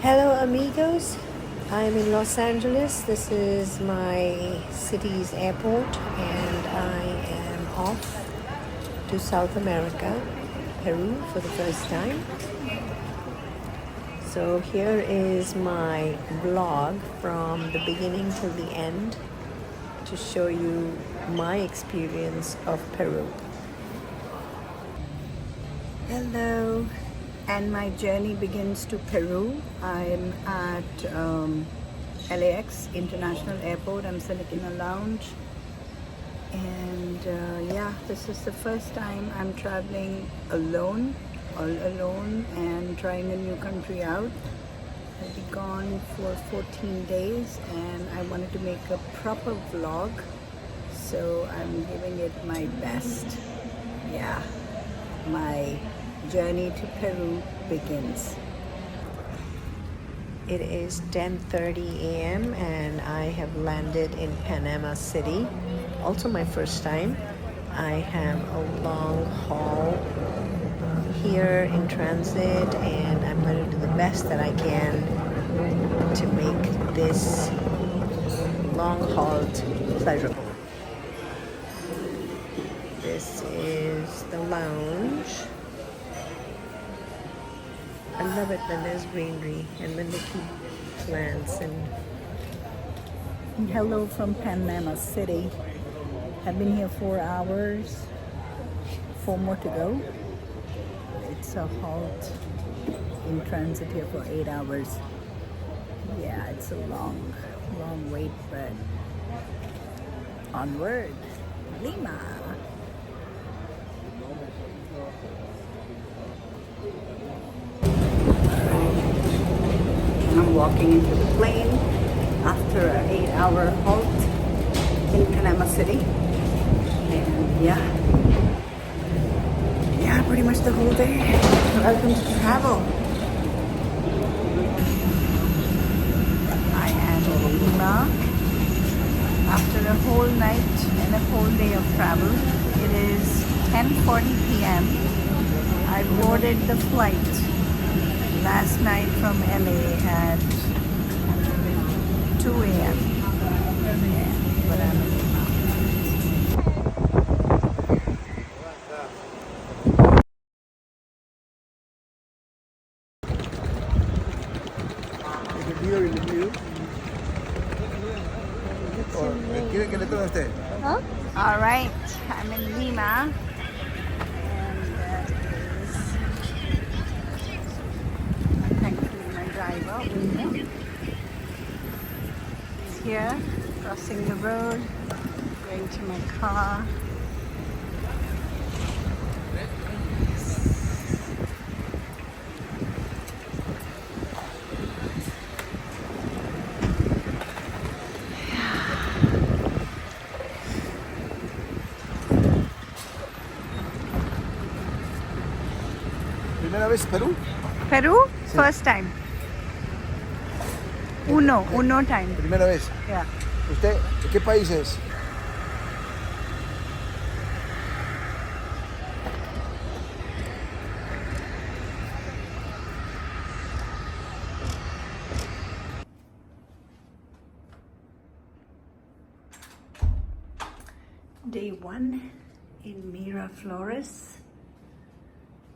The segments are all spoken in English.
Hello, amigos. I'm in Los Angeles. This is my city's airport, and I am off to South America, Peru, for the first time. So here is my vlog from the beginning till the end to show you my experience of Peru. Hello. And my journey begins to Peru. I'm at LAX International Airport. I'm sitting in a lounge. And yeah, this is the first time I'm traveling alone, all alone, and trying a new country out. I'll be gone for 14 days and I wanted to make a proper vlog. So I'm giving it my best. Yeah, my journey to Peru begins. It is 10:30 a.m. and I have landed in Panama City. Also my first time. I have a long haul here in transit and I'm going to do the best that I can to make this long haul pleasurable. This is the lounge. I love it when there's greenery and when they keep plants and... Hello from Panama City. I've been here 4 hours, 4 more to go. It's a halt in transit here for 8 hours. Yeah, it's a long wait, but onward, Lima. I'm walking into the plane after an 8-hour halt in Panama City. And yeah, pretty much the whole day. Welcome to travel. I am in Lima. After a whole night and a whole day of travel, it is 10:40 p.m. I boarded the flight last night from LA at 2 a.m. Yeah, but I'm in Lima. Huh? All right, I'm in Lima. He's here, crossing the road, going to my car. ¿Primera vez Perú? Peru? Sí. First time. Uno time. Primera vez. Yeah. ¿Usted de qué país es? Day 1 in Miraflores,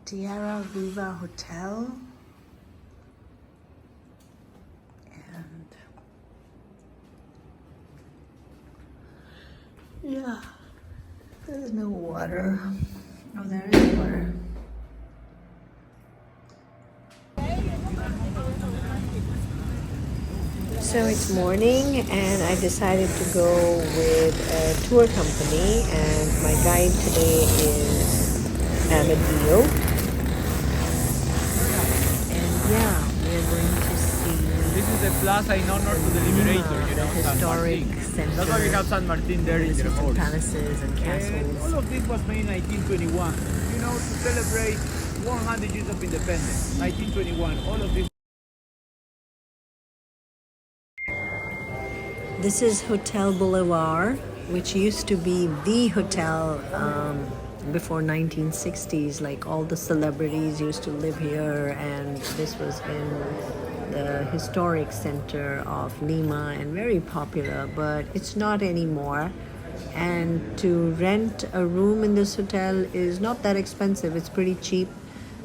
Tierra Viva Hotel. And yeah, there's no water. Oh, there is water. So it's morning and I decided to go with a tour company and my guide today is Amadeo. And yeah, we're going to see... This is the plaza in honor to the liberator, the historic center. That's why we have San Martin there in Miraflores. Palaces and castles. All of this was made in 1921, you know, to celebrate 100 years of independence. 1921, all of this. This is Hotel Boulevard, which used to be the hotel before 1960s, like all the celebrities used to live here, and this was in the historic center of Lima and very popular, but it's not anymore. And to rent a room in this hotel is not that expensive, it's pretty cheap,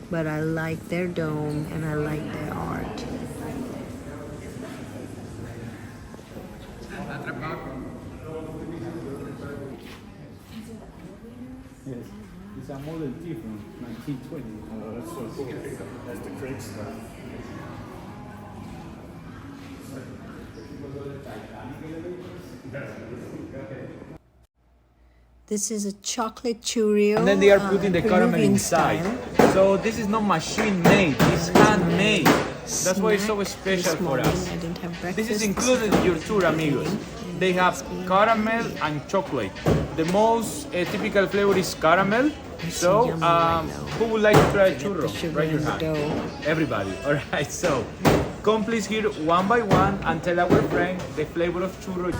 but I like their dome and I like their art. Yes, it's a Model T from 1920. Oh, that's so cool. That's the great stuff. This is a chocolate Cheerio. And then they are putting the caramel Peruvian inside. style. So this is not machine made, it's handmade. That's why it's so Snack special this for morning. us. I didn't have breakfast. This is included in your tour, amigos. They have caramel and chocolate. The most typical flavor is caramel. So, yummy right now. who would like to try a The churro? sugar Raise your in the hand. dough. Everybody. All right. So, come please here one by one and tell our friend the flavor of churro.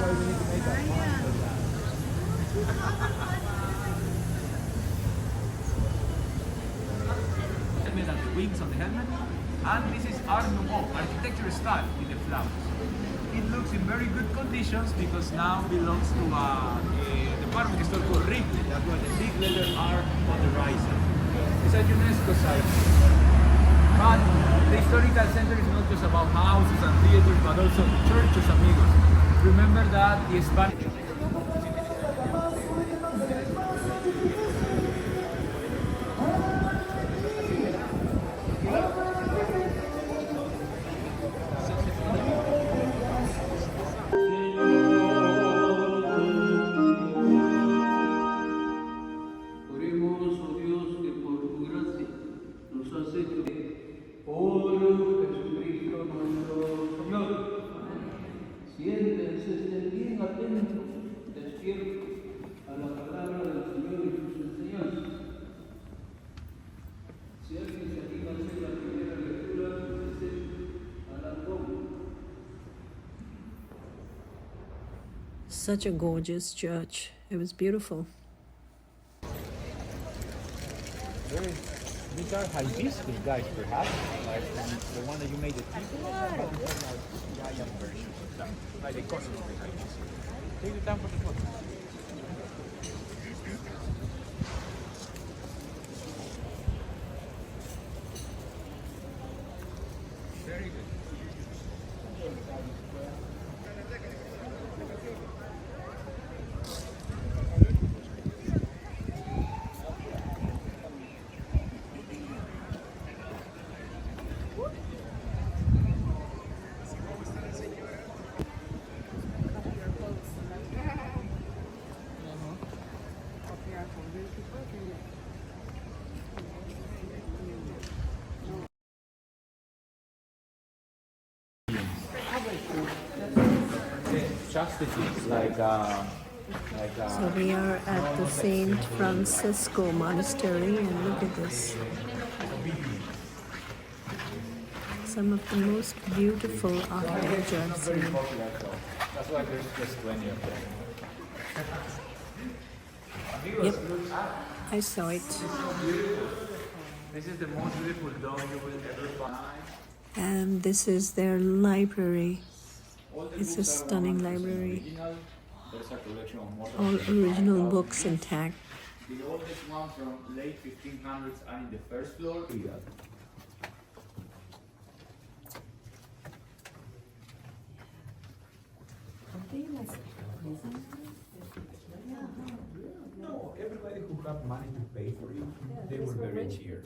Helmet and the wings of the helmet, and this is Art Nouveau, architecture style with the flowers. It looks in very good conditions because now belongs to a department store called Ripley. That's why the big letters are on the right side. It's a UNESCO site. But the historical center is not just about houses and theaters, but also churches, amigos. Remember that the Spanish. Oremos, oh Dios, que por tu gracia nos has hecho por Jesucristo nuestro Señor. Siéntense, estén bien atentos, despiertos a la palabra del Señor y sus enseñanzas. Si alguien se anima a hacer la primera lectura, dice a la toma. Such a gorgeous church. It was beautiful. These are hibiscus guys, perhaps, like the one that you made the tea for, but these are like giant versions of them, like the cousin of the hibiscus. Take the time for the photo. Very good. Chastity, like So we are at the Saint Francisco Monastery, and look at this. Some of the most beautiful architecture I've seen. that's why there's just 20 of them. Yep, I saw it. This is the most beautiful dome you will ever find. And this is their library. It's a stunning library. There's a collection of more All original books intact. The oldest one from late 1500s and in the first floor. No, everybody who have money to pay for it, they were very cheered.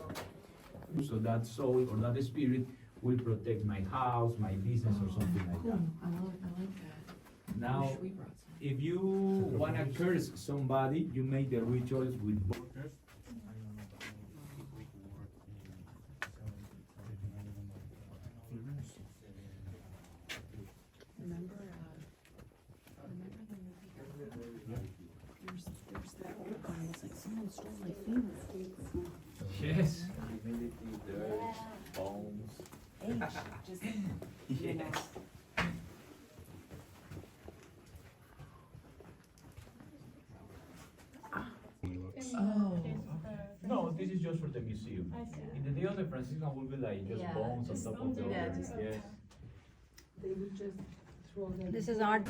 So that soul or that spirit will protect my house, my business, or something like that. I like that. Now, if you want to curse somebody, you make the rituals with water. Remember there's that old guy. It's like someone stole my famous. Yes. Humidity, dirt, bones. Just Yes. oh. In the day of the Franciscan will be like just bones on top of the yeah, altar. just- Yes. They would just throw them. This is art.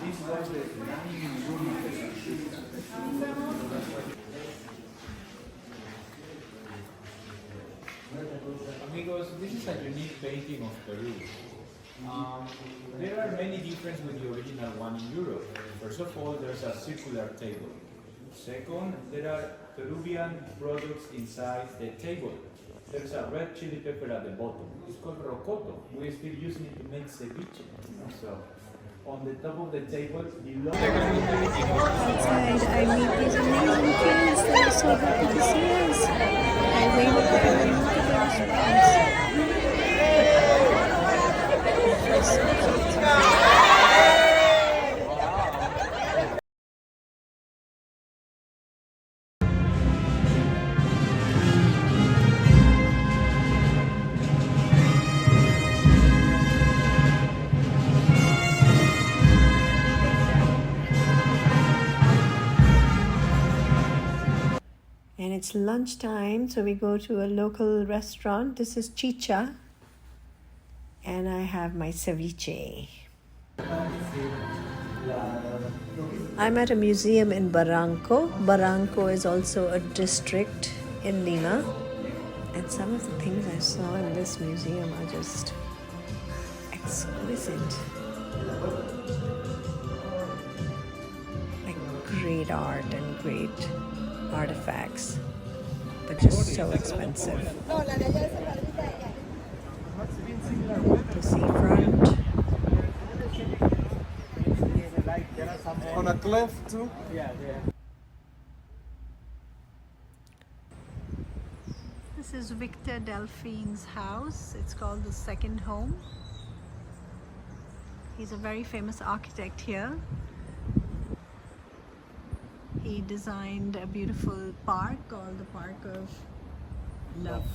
This was the dining room of the Amigos, this is a unique painting of Peru. There are many differences with the original one in Europe. First of all, there's a circular table. Second, there are Peruvian products inside the table. There's a red chili pepper at the bottom. It's called rocoto. We're still using it to make ceviche. So, on the top of the table, below. Outside, I meet these amazing kids that are so happy to see us. I wave at them and look at their And it's lunchtime, so we go to a local restaurant. This is Chicha, and I have my ceviche. I'm at a museum in Barranco. Barranco is also a district in Lima, and some of the things I saw in this museum are just exquisite. Like great art and great artifacts, but just so expensive. The seafront. On a cliff too? This is Victor Delphine's house. It's called the Second Home. He's a very famous architect here. He designed a beautiful park called the Park of Love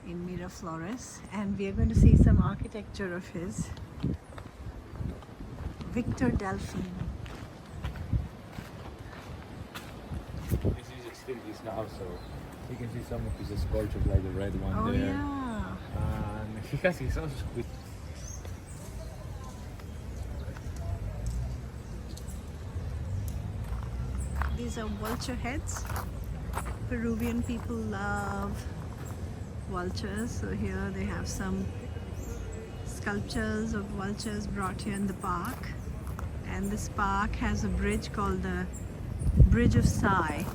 in Miraflores, and we are going to see some architecture of his. Victor Delphine. This is still his house, so you can see some of his sculptures, like the red one Oh there. yeah. And he has his house with. These are vulture heads. Peruvian people love vultures, so here they have some sculptures of vultures brought here in the park. And this park has a bridge called the Bridge of Sai.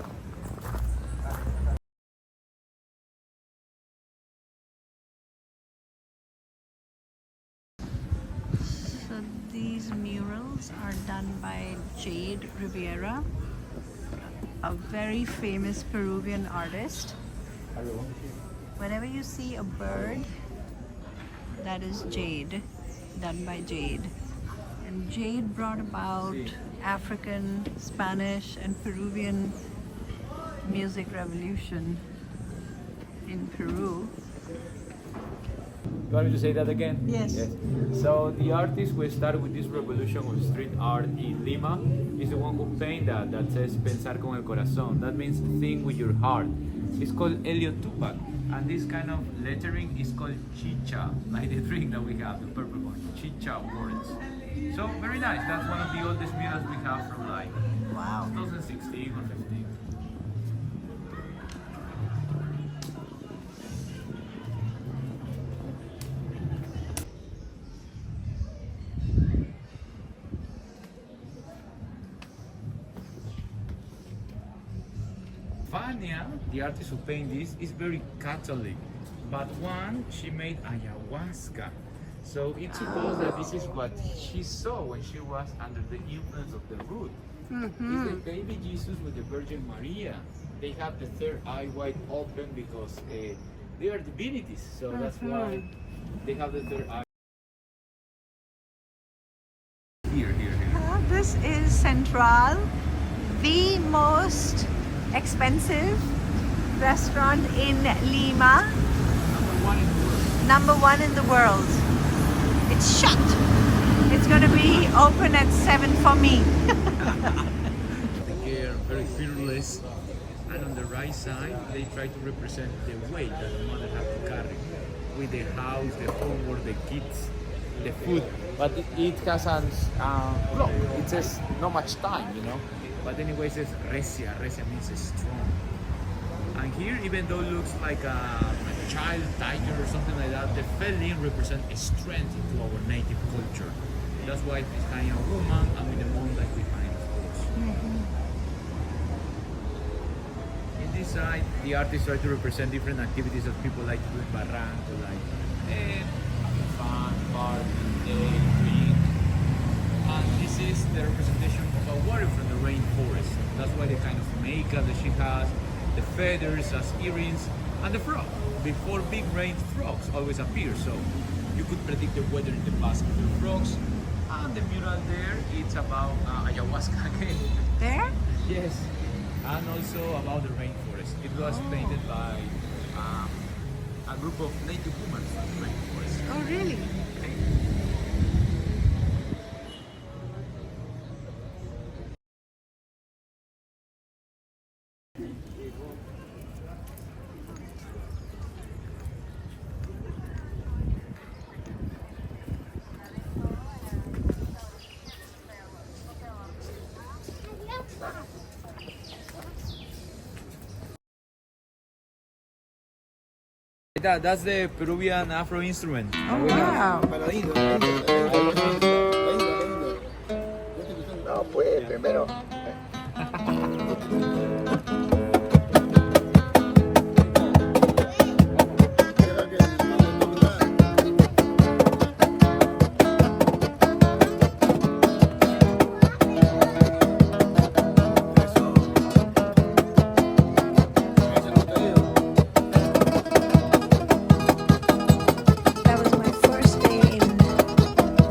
So these murals are done by Jade Rivera, a very famous Peruvian artist. Whenever you see a bird, that is jade, done by Jade. And Jade brought about African, Spanish and Peruvian music revolution in Peru. You want me to say that again? Yes. So the artist who started with this revolution of street art in Lima is the one who painted that says pensar con el corazón. That means think with your heart. It's called Helio Tupac, and this kind of lettering is called chicha, like the drink that we have, the purple one, chicha words. So very nice. That's one of the oldest murals we have from like 2016 or 15. Vania, the artist who painted this, is very Catholic, but one, she made ayahuasca. So it's supposed that this is what she saw when she was under the influence of the root. It's the baby Jesus with the Virgin Maria. They have the third eye wide open because they are divinities, so that's why they have the third eye. Here. This is Central, the most expensive restaurant in Lima. one in the world. #1 in the world. It's shut. It's gonna be open at 7 for me. They are very fearless, and on the right side, they try to represent the weight that the mother has to carry with the house, the homework, the kids, the food. But it has an clock. It says not much time, you know. But anyway, it says recia. Recia means strong. And here, even though it looks like a child tiger or something like that, the feline represents a strength to our native culture. That's why it's kind of a woman and with the mountain behind, of course. In this side, the artists try to represent different activities that people like to do in Barranco, like having fun, party, drink. And this is the representation of a warrior from the rainforest. That's why the kind of makeup that she has, the feathers as earrings, and the frog. Before big rain, frogs always appear, so you could predict the weather in the past with the frogs. And the mural there, it's about ayahuasca again. There? Yes, and also about the rainforest. It was painted by a group of native women from the rainforest. Oh, really? That's the Peruvian Afro instrument. Oh, wow. No, pues, primero. That was my first day in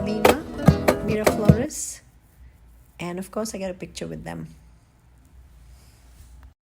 Lima, Miraflores. And of course, I got a picture with them.